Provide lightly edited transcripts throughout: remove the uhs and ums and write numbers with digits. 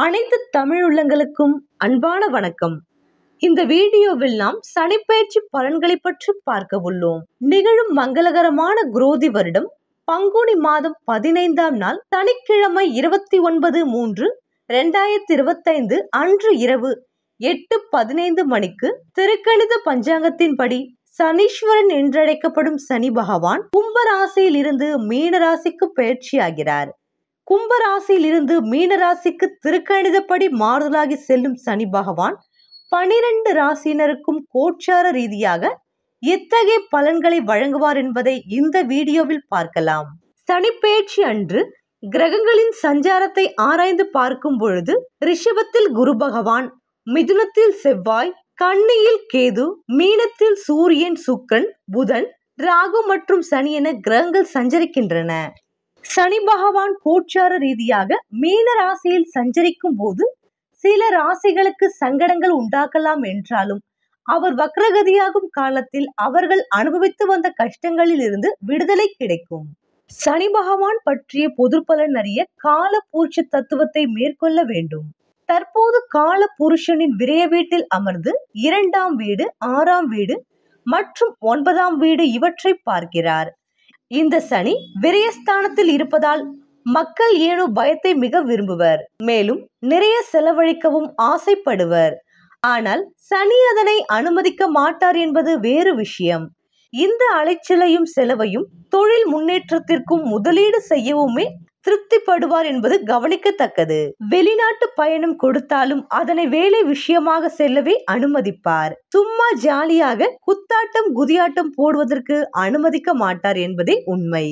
அனைத்து தமிழ் உள்ளங்களுக்கும் அன்பான வணக்கம். இந்த வீடியோவில் நாம் சனிப்பெயர்ச்சி பலன்களை பற்றி பார்க்க உள்ளோம். நிகழும் மங்களகரமான குரோதி வருடம் பங்குனி மாதம் 15ஆம் நாள் சனிக்கிழமை 29/3/2025 அன்று இரவு 8:15 மணிக்கு திருக்கணித பஞ்சாங்கத்தின்படி சனீஸ்வரன் என்றழைக்கப்படும் சனி பகவான் கும்பராசியில் இருந்து மீனராசிக்கு பயிற்சியாகிறார். கும்பராசியில் இருந்து மீனராசிக்கு திருக்கணிதப்படி மாறுதலாகி செல்லும் சனி பகவான் 12 ராசியினருக்கும் கோச்சார ரீதியாக எத்தகைய பலன்களை வழங்குவார் என்பதை இந்த வீடியோவில் பார்க்கலாம். சனிப்பெயர்ச்சி அன்று கிரகங்களின் சஞ்சாரத்தை ஆராய்ந்து பார்க்கும் பொழுது ரிஷபத்தில் குரு பகவான், மிதுனத்தில் செவ்வாய், கன்னியில் கேது, மீனத்தில் சூரியன், சுக்கிரன், புதன், ராகு மற்றும் சனி என கிரகங்கள் சஞ்சரிக்கின்றன. சனி பகவான் கோச்சார ரீதியாக மீன ராசியில் சஞ்சரிக்கும் போது சில ராசிகளுக்கு சங்கடங்கள் உண்டாக்கலாம் என்றாலும் அவர் வக்ரகதியாகும் காலத்தில் அவர்கள் அனுபவித்து வந்த கஷ்டங்களில் இருந்து விடுதலை கிடைக்கும். சனி பகவான் பற்றிய பொது பலன் அறிய கால புருஷ தத்துவத்தை மேற்கொள்ள வேண்டும். தற்போது கால புருஷனின் விரய வீட்டில் அமர்ந்து 2ஆம் வீடு, 6ஆம் வீடு மற்றும் 9ஆம் வீடு இவற்றை பார்க்கிறார். இந்த சனி விரயஸ்தானத்தில் இருப்பதால் மக்கள் ஏனோ பயத்தை மிக விரும்புவர், மேலும் நிறைய செலவழிக்கவும் ஆசைப்படுவர். ஆனால் சனி அதனை அனுமதிக்க மாட்டார் என்பது வேறு விஷயம். இந்த அலைச்சலையும் செலவையும் தொழில் முன்னேற்றத்திற்கும் முதலீடு செய்யவுமே திருப்திப்படுவார் என்பது கவனிக்கத்தக்கது. வெளிநாட்டு பயணம் கொடுத்தாலும் அதனை வேலை விஷயமாக செல்லவே அனுமதிப்பார். சும்மா ஜாலியாக குத்தாட்டம் குதியாட்டம் போடுவதற்கு அனுமதிக்க மாட்டார் என்பதே உண்மை.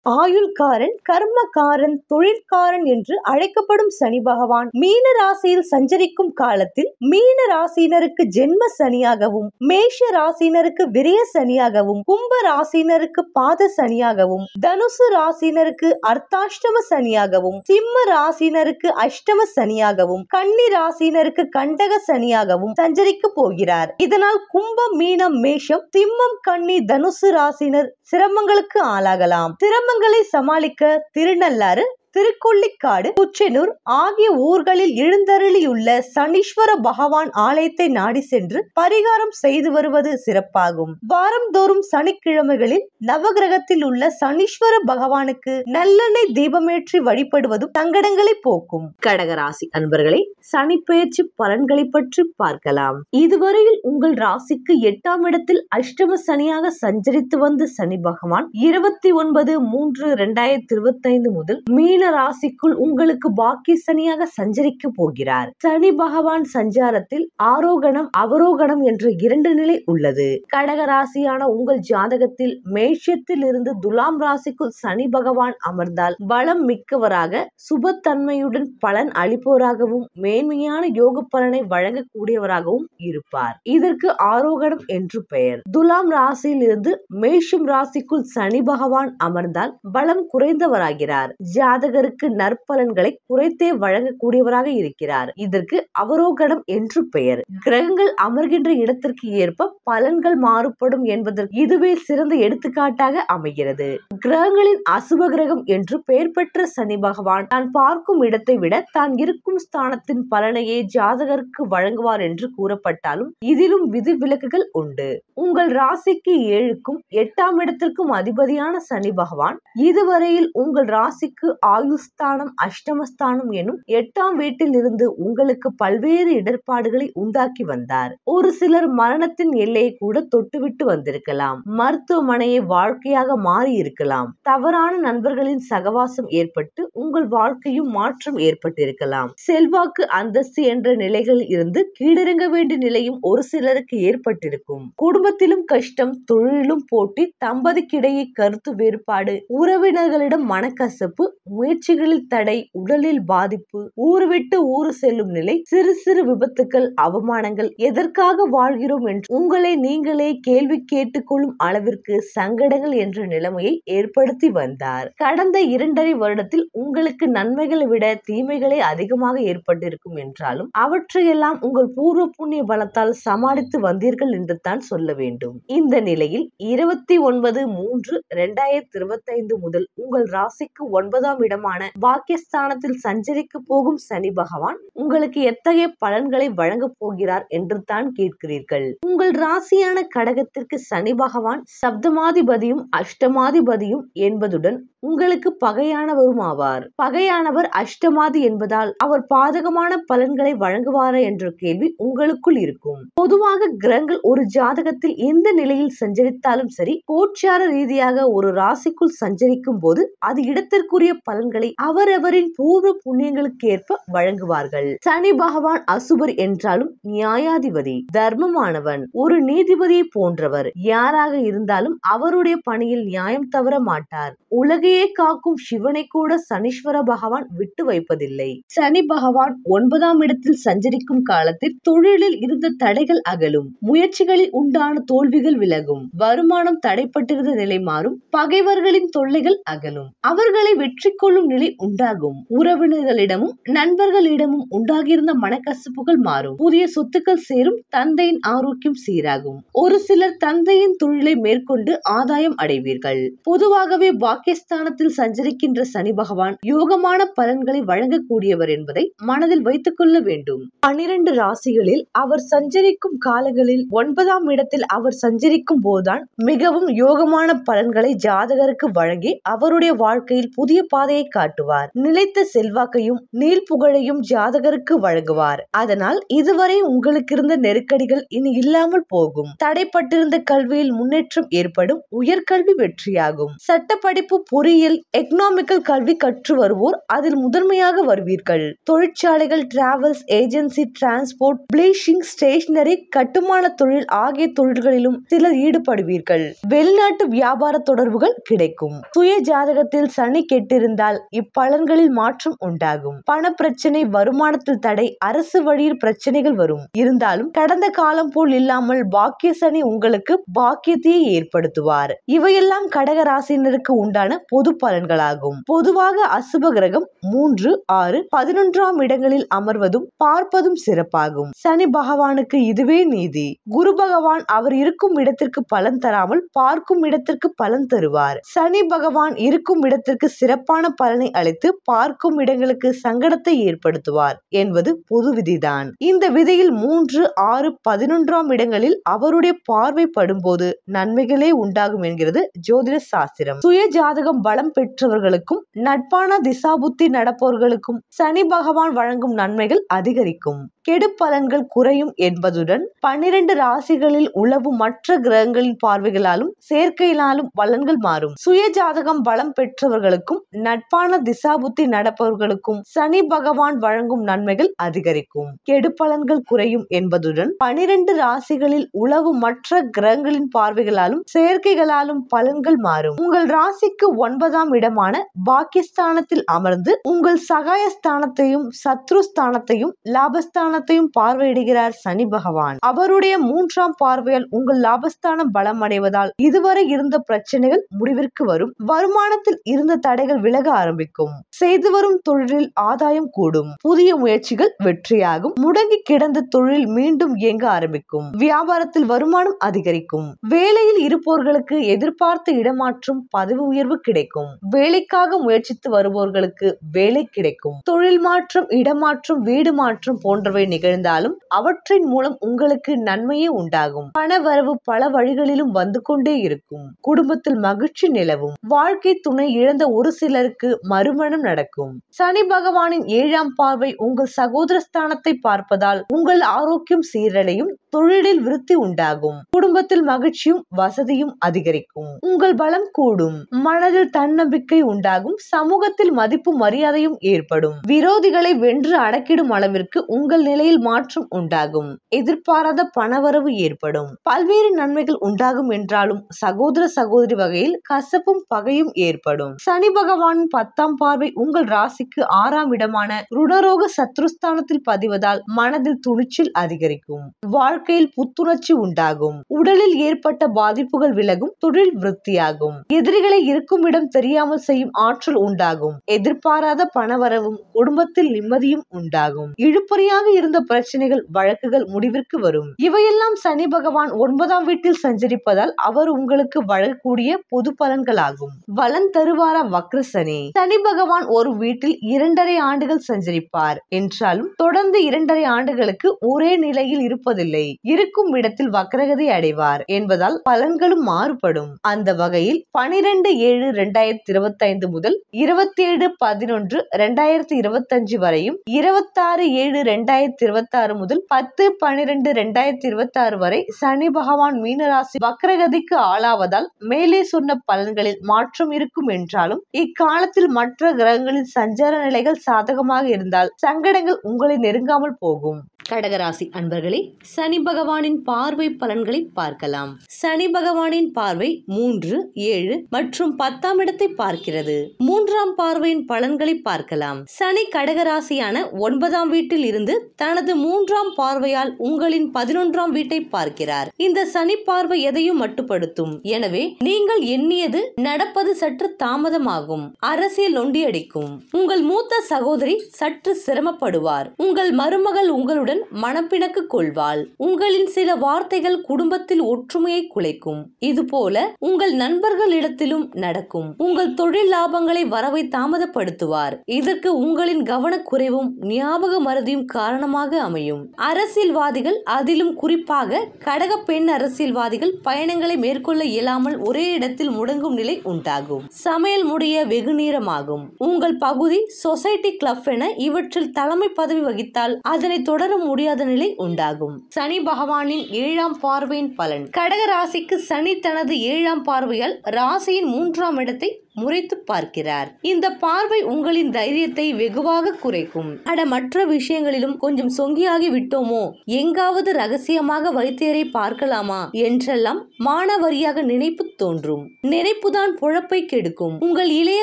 ஆயுள்காரன், கர்மகாரன், தொழிற்காரன் என்று அழைக்கப்படும் சனி பகவான் மீன ராசியில் சஞ்சரிக்கும் காலத்தில் மீன ராசியினருக்கு ஜென்ம சனியாகவும், மேஷ ராசியினருக்கு விரய சனியாகவும், கும்ப ராசியினருக்கு பாத சனியாகவும், தனுசு ராசியினருக்கு அர்த்தாஷ்டம சனியாகவும், சிம்ம ராசியினருக்கு அஷ்டம சனியாகவும், கன்னி ராசியினருக்கு கண்டக சனியாகவும் சஞ்சரிக்க போகிறார். இதனால் கும்பம், மீனம், மேஷம், சிம்மம், கன்னி, தனுசு ராசியினர் சிரமங்களுக்கு ஆளாகலாம். சிரமங்களை சமாளிக்க திருநள்ளாறு, திருக்கொள்ளிக்காடு, குச்சனூர் ஆகிய ஊர்களில் எழுந்தருளியுள்ள சனீஸ்வர பகவான் ஆலயத்தை நாடி சென்று பரிகாரம் செய்து வருவது சிறப்பாகும். வாரந்தோறும் சனிக்கிழமைகளில் நவகிரகத்தில் உள்ள சனீஸ்வர பகவானுக்கு நல்லெண்ணெய் தீபமேற்றி வழிபடுவதும் சங்கடங்களை போக்கும். கடகராசி அன்பர்களே, சனிப்பெயர்ச்சி பலன்களை பற்றி பார்க்கலாம். இதுவரையில் உங்கள் ராசிக்கு 8ஆம் இடத்தில் அஷ்டம சனியாக சஞ்சரித்து வந்த சனி பகவான் 29/3/2025 முதல் மீன ராசிக்குள் உங்களுக்கு பாக்கிய சனியாக சஞ்சரிக்க போகிறார். சனி பகவான் சஞ்சாரத்தில் ஆரோகணம், அவரோகணம் என்ற 2 நிலை உள்ளது. கடக ராசியான உங்கள் ஜாதகத்தில் மேஷத்தில் இருந்து துலாம் ராசிக்குள் சனி பகவான் அமர்ந்தால் பலம் மிக்கவராக, சுபத்தன்மையுடன் பலன் அளிப்பவராகவும், மேன்மையான யோக பலனை வழங்கக்கூடியவராகவும் இருப்பார். இதற்கு ஆரோகணம் என்று பெயர். துலாம் ராசியில் இருந்து மேஷம் ராசிக்குள் சனி பகவான் அமர்ந்தால் பலம் குறைந்தவராகிறார். ஜாதகருக்கு நற்பலன்களை குறைத்தே வழங்கக்கூடியவராக இருக்கிறார். இதற்கு அவரோகணம் என்று பெயர். கிரகங்கள் அமர்கின்ற இடத்திற்கு ஏற்ப பலன்கள் மாறுபடும் என்பதற்கு இதுவே சிறந்த எடுத்துக்காட்டாக அமைகிறது. கிரகங்களின் அசுப கிரகம் என்று பெயர் பெற்ற சனி பகவான் தான் பார்க்கும் இடத்தை விட தான் இருக்கும் ஸ்தானத்தின் பலனையே ஜாதகருக்கு வழங்குவார் என்று கூறப்பட்டாலும் இதிலும் விதிவிலக்குகள் உண்டு. உங்கள் ராசிக்கு 7க்கும் 8ஆம் இடத்திற்கும் அதிபதியான சனி பகவான் இதுவரையில் உங்கள் ராசிக்கு ஆயுஸ்தானம், அஷ்டமஸ்தானம் எனும் 8ஆம் வீட்டில் இருந்து உங்களுக்கு பல்வேறு இடர்பாடுகளை உண்டாக்கி வந்தார். ஒரு சிலர் மரணத்தின் எல்லையை கூட தொட்டுவிட்டு வந்திருக்கலாம். மருத்துவமனையை வாழ்க்கையாக மாறி இருக்கலாம். தவறான நண்பர்களின் சகவாசம் ஏற்பட்டு உங்கள் வாழ்க்கையும் மாற்றம் ஏற்பட்டிருக்கலாம். செல்வாக்கு, அந்தஸ்து என்ற நிலைகளில் இருந்து கீழிறங்க வேண்டிய நிலையும் ஒரு சிலருக்கு ஏற்பட்டிருக்கும். குடும்பத்திலும் கஷ்டம், தொழிலும் போட்டி, தம்பதிக்கிடையே கருத்து வேறுபாடு, உறவினர்களிடம் மனக்கசப்பு, முயற்சிகளில் தடை, உடலில் பாதிப்பு, ஊர் விட்டு ஊர் செல்லும் நிலை, சிறு சிறு விபத்துக்கள், அவமானங்கள், எதற்காக வாழ்கிறோம் என்று உங்களை நீங்களே கேள்வி கேட்டுக்கொள்ளும் அளவிற்கு சங்கடங்கள் என்ற நிலைமையை ஏற்படுத்தி வந்தார். கடந்த 2.5 வருடத்தில் உங்களுக்கு நன்மைகளை விட தீமைகளே அதிகமாக ஏற்பட்டிருக்கும் என்றாலும் அவற்றையெல்லாம் உங்கள் பூர்வ புண்ணிய பலத்தால் சமாளித்து வந்தீர்கள் என்று தான் சொல்ல வேண்டும். இந்த நிலையில் 29/3/2025 முதல் உங்கள் ராசிக்கு 9ஆம் இடம் இடமான பாக்கியஸ்தானத்தில் சஞ்சரிக்க போகும் சனி பகவான் உங்களுக்கு எத்தகைய பலன்களை வழங்கப் போகிறார் என்று தான் கேட்கிறீர்கள். உங்கள் ராசியான கடகத்திற்கு சனி பகவான் சப்தமாதிபதியும் அஷ்டமாதிபதியும் என்பதுடன் உங்களுக்கு பகையானவரும் ஆவார். பகையானவர் அஷ்டமாதி என்பதால் அவர் பாதகமான பலன்களை வழங்குவாரா என்ற கேள்வி உங்களுக்குள் இருக்கும். பொதுவாக கிரகங்கள் ஒரு ஜாதகத்தில் எந்த நிலையில் சஞ்சரித்தாலும் சரி, கோச்சார ரீதியாக ஒரு ராசிக்குள் சஞ்சரிக்கும் போது அது இடத்திற்குரிய பலன்களை அவரவரின் பூர்வ புண்ணியங்களுக்கு ஏற்ப வழங்குவார்கள். சனி பகவான் அசுபர் என்றாலும் நியாயாதிபதி, தர்மமானவன், ஒரு நீதிபதியை போன்றவர். யாராக இருந்தாலும் அவருடைய பணியில் நியாயம் தவற மாட்டார். உலகையே காக்கும் சிவனை கூட சனீஸ்வர பகவான் விட்டு வைப்பதில்லை. சனி பகவான் 9ஆம் இடத்தில் சஞ்சரிக்கும் காலத்தில் தொழிலில் இருந்த தடைகள் அகலும், முயற்சிகளில் உண்டான தோல்விகள் விலகும், வருமானம் தடைப்பட்டிருந்த நிலை மாறும், பகைவர்களின் தொல்லைகள் அகலும், அவர்களை வெற்றி கொள்ளும் நிலை உண்டாகும், உறவினர்களிடமும் நண்பர்களிடமும் உண்டாகியிருந்த மனக்கசப்புகள் மாறும், புதிய சொத்துக்கள் சேரும், தந்தையின் ஆரோக்கியம் சீராகும். ஒரு சிலர் தந்தையின் தொழிலை மேற்கொண்டு ஆதாயம் அடைவீர்கள். பொதுவாகவே பாக்கியஸ்தானத்தில் சஞ்சரிக்கின்ற சனி பகவான் யோகமான பலன்களை வழங்கக்கூடியவர் என்பதை மனதில் வைத்துக் கொள்ள வேண்டும். 12 ராசிகளில் அவர் சஞ்சரிக்கும் காலங்களில் 9ஆம் இடத்தில் அவர் சஞ்சரிக்கும் போதுதான் மிகவும் யோகமான பலன்களை ஜாதகருக்கு வழங்கி அவருடைய வாழ்க்கையில் புதிய பாதையை காட்டுவார். நிலைத்த செல்வாக்கையும் நீள் புகழையும் ஜாதகருக்கு வழங்குவார். அதனால் இதுவரை உங்களுக்கு இருந்த நெருக்கடிகள் இனி இல்லாமல் போகும். தடைப்பட்டிருந்த கல்வியில் முன்னேற்றம் ஏற்படும், உயர்கல்வி வெற்றியாகும். சட்ட படிப்பு, பொறியியல், எக்கனாமிக்கல் கல்வி கற்று வருவோர் அதில் முதன்மையாக வருவீர்கள். தொழிற்சாலைகள், travels agency, transport, bleaching, stationery, கட்டுமான தொழில் ஆகிய தொழில்களிலும் சிலர் ஈடுபடுவீர்கள். வெளிநாட்டு வியாபார தொடர்புகள் கிடைக்கும். சுய ஜாதகத்தில் சனி கெட்டிருந்தால் இப்பலன்களில் மாற்றம் உண்டாகும். பண பிரச்சனை, வருமானத்தில் தடை, அரசு வழியில் பிரச்சனைகள் வரும். இருந்தாலும் கடந்த காலம் போல் இல்லாமல் பாக்கிய சனி உங்களுக்கு பாக்கியத்தையே ஏற்படுத்துவார். இவையெல்லாம் கடக ராசினருக்கு உண்டான பொது பலன்களாகும். பொதுவாக அசுப கிரகம் 3, 6, 11ஆம் இடங்களில் அமர்வதும் பார்ப்பதும் சிறப்பாகும். சனி பகவானுக்கு இதுவே நீதி. குரு பகவான் அவர் இருக்கும் இடத்திற்கு பலன் தராமல் பார்க்கும் இடத்திற்கு பலன் தருவார். சனி பகவான் இருக்கும் இடத்திற்கு சிறப்பான பலனை அளித்து பார்க்கும் இடங்களுக்கு சங்கடத்தை ஏற்படுத்துவார் என்பது பொது விதிதான். இந்த விதியில் 3, 6, 11ஆம் இடங்களில் அவருடைய பார்வை படும்போது நன்மைகளே உண்டாகும் என்கிறது ஜோதிட சாஸ்திரம். சுய ஜாதகம் பலம் பெற்றவர்களுக்கும் நட்பான திசாபுத்தி நடப்பவர்களுக்கும் சனி பகவான் வழங்கும் நன்மைகள் அதிகரிக்கும், கெடு பலன்கள் குறையும் என்பதுடன் 12 ராசிகளில் உலவும் மற்ற கிரகங்களின் பார்வைகளாலும் சேர்க்கையினாலும் பலன்கள் மாறும். சுய ஜாதகம் பலம் பெற்றவர்களுக்கும் நட்பான திசாபுத்தி நடப்பவர்களுக்கும் சனி பகவான் வழங்கும் நன்மைகள் அதிகரிக்கும், கெடு பலன்கள் குறையும் என்பதுடன் 12 ராசிகளில் உலவும் மற்ற கிரகங்களின் பார்வைகளாலும் சேர்க்கைகளாலும் பலன்கள் மாறும். உங்கள் ராசிக்கு 9ஆம் இடமான பாக்கியஸ்தானத்தில் அமர்ந்து உங்கள் சகாயஸ்தானத்தையும் சத்ருஸ்தானத்தையும் லாபஸ்தானத்தையும் பார்வையிடுகிறார் சனி பகவான். அவருடைய 3ஆம் பார்வையால் உங்கள் லாபஸ்தானம் பலம் அடைவதால் இதுவரை இருந்த பிரச்சனைகள் முடிவிற்கு வரும். வருமானத்தில் இருந்த தடைகள் விலக ஆரம்பிக்கும். செய்து வரும் தொழிலில் ஆதாயம் கூடும். புதிய முயற்சிகள் வெற்றியாகும். முடங்கி கிடந்த தொழில் மீண்டும் இயங்க ஆரம்பிக்கும். வியாபாரத்தில் வருமானம் அதிகரிக்கும். வேலையில் இருப்பவர்களுக்கு எதிர்பார்த்த இடமாற்றம், பதவி உயர்வு கிடைக்கும். வேலைக்காக முயற்சித்து வருபவர்களுக்கு வேலை கிடைக்கும். தொழில் மாற்றம், இடமாற்றம், வீடு மாற்றம் போன்றவை நிகழ்ந்தாலும் அவற்றின் மூலம் உங்களுக்கு நன்மையே உண்டாகும். பண வரவு பல வழிகளிலும் வந்து கொண்டே இருக்கும். குடும்பத்தில் மகிழ்ச்சி நிலவும். வாழ்க்கை துணை இழந்த ஒரு சிலருக்கு மறுமணம் நடக்கும். சனி பகவானின் 7ஆம் பார்வை உங்கள் சகோதர ஸ்தானத்தை பார்ப்பதால் உங்கள் ஆரோக்கியம் சீரடையும், தொழிலில் விருத்தி உண்டாகும். குடும்பத்தில் மகிழ்ச்சியும் வசதியும் அதிகரிக்கும். உங்கள் பலம் கூடும். மனதில் தன்னம்பிக்கை உண்டாகும். சமூகத்தில் மதிப்பு மரியாதையும் ஏற்படும். விரோதிகளை வென்று அடக்கிடும் அளவிற்கு உங்கள் நிலையில் மாற்றம் உண்டாகும். எதிர்பாராத பணவரவு ஏற்படும். பல்வேறு நன்மைகள் உண்டாகும் என்றாலும் சகோதர சகோதரி வகையில் கசப்பும் பகையும் ஏற்படும். சனி பகவானின் 10ஆம் பார்வை உங்கள் ராசிக்கு 6ஆம் இடமான ருணரோக சத்ருஸ்தானத்தில் பதிவதால் மனதில் துணிச்சல் அதிகரிக்கும். வாழ்க்கையில் புத்துணர்ச்சி உண்டாகும். உடலில் ஏற்பட்ட பாதிப்புகள் விலகும். தொழில் விருத்தியாகும். எதிரிகளை இருக்கும் இடம் தெரியாமல் செய்யும் ஆற்றல் உண்டாகும். எதிர்பாராத பணவரவும் குடும்பத்தில் நிம்மதியும் உண்டாகும். இழுபறியாக இருந்த பிரச்சனைகள், வழக்குகள் முடிவிற்கு வரும். இவையெல்லாம் சனி பகவான் 9ஆம் வீட்டில் சஞ்சரிப்பதால் அவர் உங்களுக்கு வழங்கக்கூடிய பொது பலன்களாகும். வலன் தருவாரா வக்ர சனி. சனி பகவான் ஒரு வீட்டில் 2.5 ஆண்டுகள் சஞ்சரிப்பார் என்றாலும் தொடர்ந்து 2.5 ஆண்டுகளுக்கு ஒரே நிலையில் இருப்பதில்லை. இருக்கும் இடத்தில் வக்ரகதி அடைவார் என்பதால் பலன்களும் மாறுபடும். அந்த வகையில் 12/7/2025 முதல் 27/11/2025 வரையும் 26/7/2026 முதல் 10/12/2026 வரை சனி பகவான் மீனராசி வக்ரகதிக்கு ஆளாவதால் மேலே சொன்ன பலன்களில் மாற்றம் இருக்கும் என்றாலும் இக்காலத்தில் மற்ற கிரகங்களின் சஞ்சார நிலைகள் சாதகமாக இருந்தால் சங்கடங்கள் உங்களை நெருங்காமல் போகும். கடகராசி அன்பர்களே, சனி பகவானின் பார்வை பலன்களை பார்க்கலாம். சனி பகவானின் பார்வை 3, 7 மற்றும் 10ஆம் இடத்தை பார்க்கிறது. 3ஆம் பார்வையின் பலன்களை பார்க்கலாம். சனி கடகராசியான 9ஆம் வீட்டில் இருந்து தனது 3ஆம் பார்வையால் உங்களின் 11ஆம் வீட்டை பார்க்கிறார். இந்த சனி பார்வை எதையும் மட்டுப்படுத்தும். எனவே நீங்கள் எண்ணியது நடப்பது சற்று தாமதமாகும். அரசியல் நொண்டியடிக்கும். உங்கள் மூத்த சகோதரி சற்று சிரமப்படுவார். உங்கள் மருமகள் உங்களுடன் மனப்பிணக்கு கொள்வாள். உங்களின் சில வார்த்தைகள் குடும்பத்தில் ஒற்றுமையை குலைக்கும். இதுபோல உங்கள் நண்பர்களிடத்திலும் நடக்கும். உங்கள் தொழில் லாபங்களை வரவை தாமதப்படுத்துவார். இதற்கு உங்களின் கவனக்குறைவும் ஞாபக மறதியும் காரணமாக அமையும். அரசியல்வாதிகள், அதிலும் குறிப்பாக கடக பெண் அரசியல்வாதிகள் பயணங்களை மேற்கொள்ள இயலாமல் ஒரே இடத்தில் முடங்கும் நிலை உண்டாகும். சமையல் முடிய வெகு நேரமாகும். உங்கள் பகுதி, சொசைட்டி, கிளப் என இவற்றில் தலைமை பதவி வகித்தால் அதனை தொடர முடியாத நிலை உண்டாகும். சனி பகவானின் 7ஆம் பார்வையின் பலன். கடக ராசிக்கு சனி தனது 7ஆம் பார்வையால் ராசியின் 3ஆம் இடத்தை முறைத்து பார்க்கிறார். இந்த பார்வை உங்களின் தைரியத்தை வெகுவாக குறைக்கும். மற்ற விஷயங்களிலும் கொஞ்சம் சொங்கியாகி விட்டோமோ, எங்காவது ரகசியமாக வைத்தியரை பார்க்கலாமா என்றெல்லாம் மானவரியாக நினைப்பு தோன்றும். நினைப்புதான் பொழப்பை கெடுக்கும். உங்கள் இளைய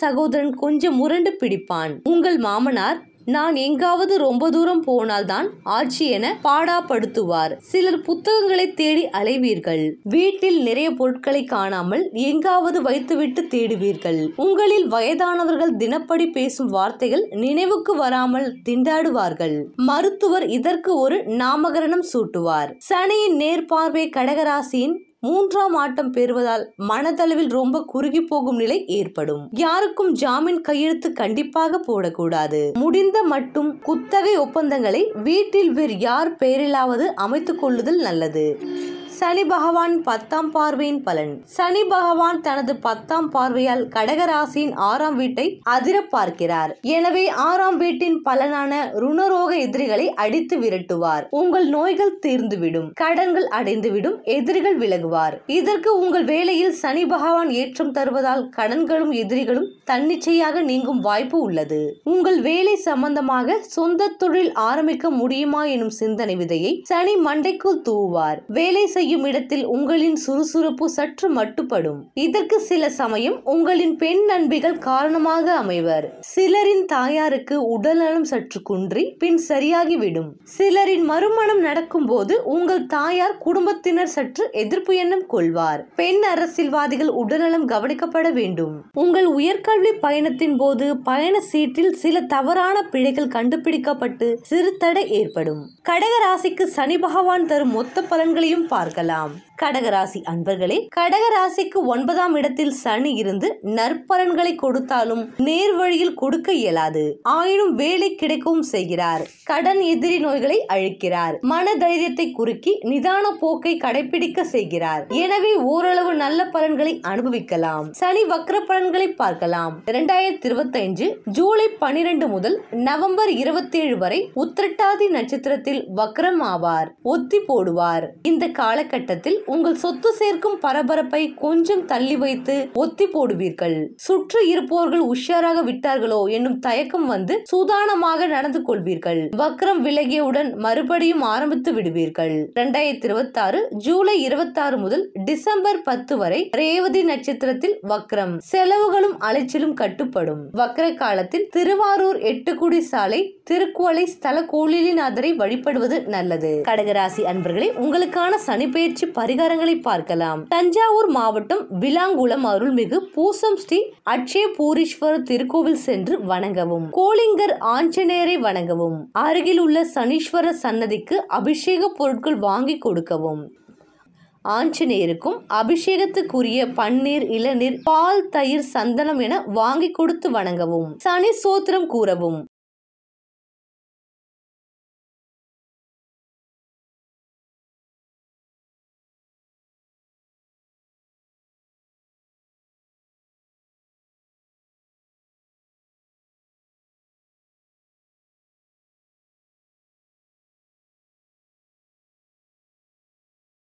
சகோதரன் கொஞ்சம் முரண்டு பிடிப்பான். உங்கள் மாமனார் நான் எங்காவது ரொம்ப தூரம் போனால்தான் ஆட்சி என பாடாப்படுத்துவார். சிலர் புத்தகங்களை தேடி அலைவீர்கள். வீட்டில் நிறைய பொருட்களை காணாமல் எங்காவது வைத்துவிட்டு தேடுவீர்கள். உங்களில் வயதானவர்கள் தினப்படி பேசும் வார்த்தைகள் நினைவுக்கு வராமல் திண்டாடுவார்கள். மருத்துவர் இதற்கு ஒரு நாமகரணம் சூட்டுவார். சனியின் நேர்பார்வை கடகராசியின் 3ஆம் ஆட்டம் பெறுவதால் மனதளவில் ரொம்ப குறுகி போகும் நிலை ஏற்படும். யாருக்கும் ஜாமீன் கையெழுத்து கண்டிப்பாக போடக்கூடாது. முடிந்த மட்டும் குத்தகை ஒப்பந்தங்களை வீட்டில் வேறு யார் பெயரிலாவது அமைத்துக் கொள்ளுதல் நல்லது. சனி பகவான் 10ஆம் பார்வையின் பலன். சனி பகவான் தனது 10ஆம் பார்வையால் கடகராசியின் 6ஆம் வீட்டை அதிர பார்க்கிறார். எனவே 6ஆம் வீட்டின் பலனான ருணரோக எதிரிகளை அடித்து விரட்டுவார். உங்கள் நோய்கள் தீர்ந்துவிடும். கடன்கள் அடைந்துவிடும். எதிரிகள் விலகுவார். இதற்கு உங்கள் வேலையில் சனி பகவான் ஏற்றம் தருவதால் கடன்களும் எதிரிகளும் தன்னிச்சையாக நீங்கும் வாய்ப்பு உள்ளது. உங்கள் வேலை சம்பந்தமாக சொந்த தொழில் ஆரம்பிக்க முடியுமா எனும் சிந்தனை விதையை சனி மண்டைக்குள் தூவுவார். வேலை செய்யும் இடத்தில் உங்களின் சுறுசுறுப்பு சற்று மட்டுப்படும். இதற்கு சில சமயம் உங்களின் பெண் நண்பிகள் காரணமாக அமைவர். சிலரின் தாயாருக்கு உடல்நலம் சற்று குன்றி பின் சரியாகிவிடும். சிலரின் மறுமணம் நடக்கும் போது உங்கள் தாயார் குடும்பத்தினர் சற்று எதிர்ப்பு எண்ணம் கொள்வார். பெண் அரசியல்வாதிகள் உடல்நலம் கவனிக்கப்பட வேண்டும். உங்கள் உயர்கல்வி பயணத்தின் போது பயண சீட்டில் சில தவறான பிழைகள் கண்டுபிடிக்கப்பட்டு சிறு தடை ஏற்படும். கடகராசிக்கு சனி பகவான் தரும் மொத்த பலன்களையும் பார்க்கலாம். கடகராசி அன்பர்களே, கடகராசிக்கு 9ஆம் இடத்தில் சனி இருந்து நற்பலன்களை கொடுத்தாலும் நேர் வழியில் கொடுக்க இயலாது. ஆயினும் வேலை கிடைக்கவும் செய்கிறார். கடன் எதிரி நோய்களை அழிக்கிறார். மன தைரியத்தை குறுக்கி நிதான போக்கை கடைபிடிக்க செய்கிறார். எனவே ஓரளவு நல்ல பலன்களை அனுபவிக்கலாம். சனி வக்ர பலன்களை பார்க்கலாம். 2025 ஜூலை 12 முதல் நவம்பர் 27 வரை உத்திரட்டாதி நட்சத்திரத்தில் வக்ரம் ஆவார். ஒத்தி போடுவார். இந்த காலகட்டத்தில் உங்கள் சொத்து சேர்க்கும் பரபரப்பை கொஞ்சம் தள்ளி வைத்து ஒத்தி போடுவீர்கள். சுற்றி இருப்பவர்கள் உஷாராக விட்டார்களோ என்னும் தயக்கம் வந்து சூதானமாக நடந்து கொள்வீர்கள். வக்ரம் விலகியவுடன் மறுபடியும் ஆரம்பித்து விடுவீர்கள். 2026 ஜூலை 26 முதல் டிசம்பர் 10 வரை ரேவதி நட்சத்திரத்தில் வக்ரம். செலவுகளும் அலைச்சலும் கட்டுப்படும். வக்ர காலத்தில் திருவாரூர் எட்டுக்குடி சாலை திருக்குவளை ஸ்தல கோளிலிநாதரை வழிபடுவது நல்லது. கடகராசி அன்பர்களே, உங்களுக்கான சனிப்பெயர்ச்சி பரிகாரங்களை பார்க்கலாம். தஞ்சாவூர் மாவட்டம் விலாங்குளம் அருள்மிகு பூசம் ஸ்ரீ அட்சய பூரீஸ்வரர் திருக்கோவில் சென்று வணங்கவும். கோலிங்கர் ஆஞ்சநேயரை வணங்கவும். அருகில் உள்ள சனீஸ்வரர் சன்னதிக்கு அபிஷேக பொருட்கள் வாங்கி கொடுக்கவும். ஆஞ்சநேயருக்கும் அபிஷேகத்துக்குரிய பன்னீர், இளநீர், பால், தயிர், சந்தனம் என வாங்கி கொடுத்து வணங்கவும். சனி சோத்திரம் கூறவும்.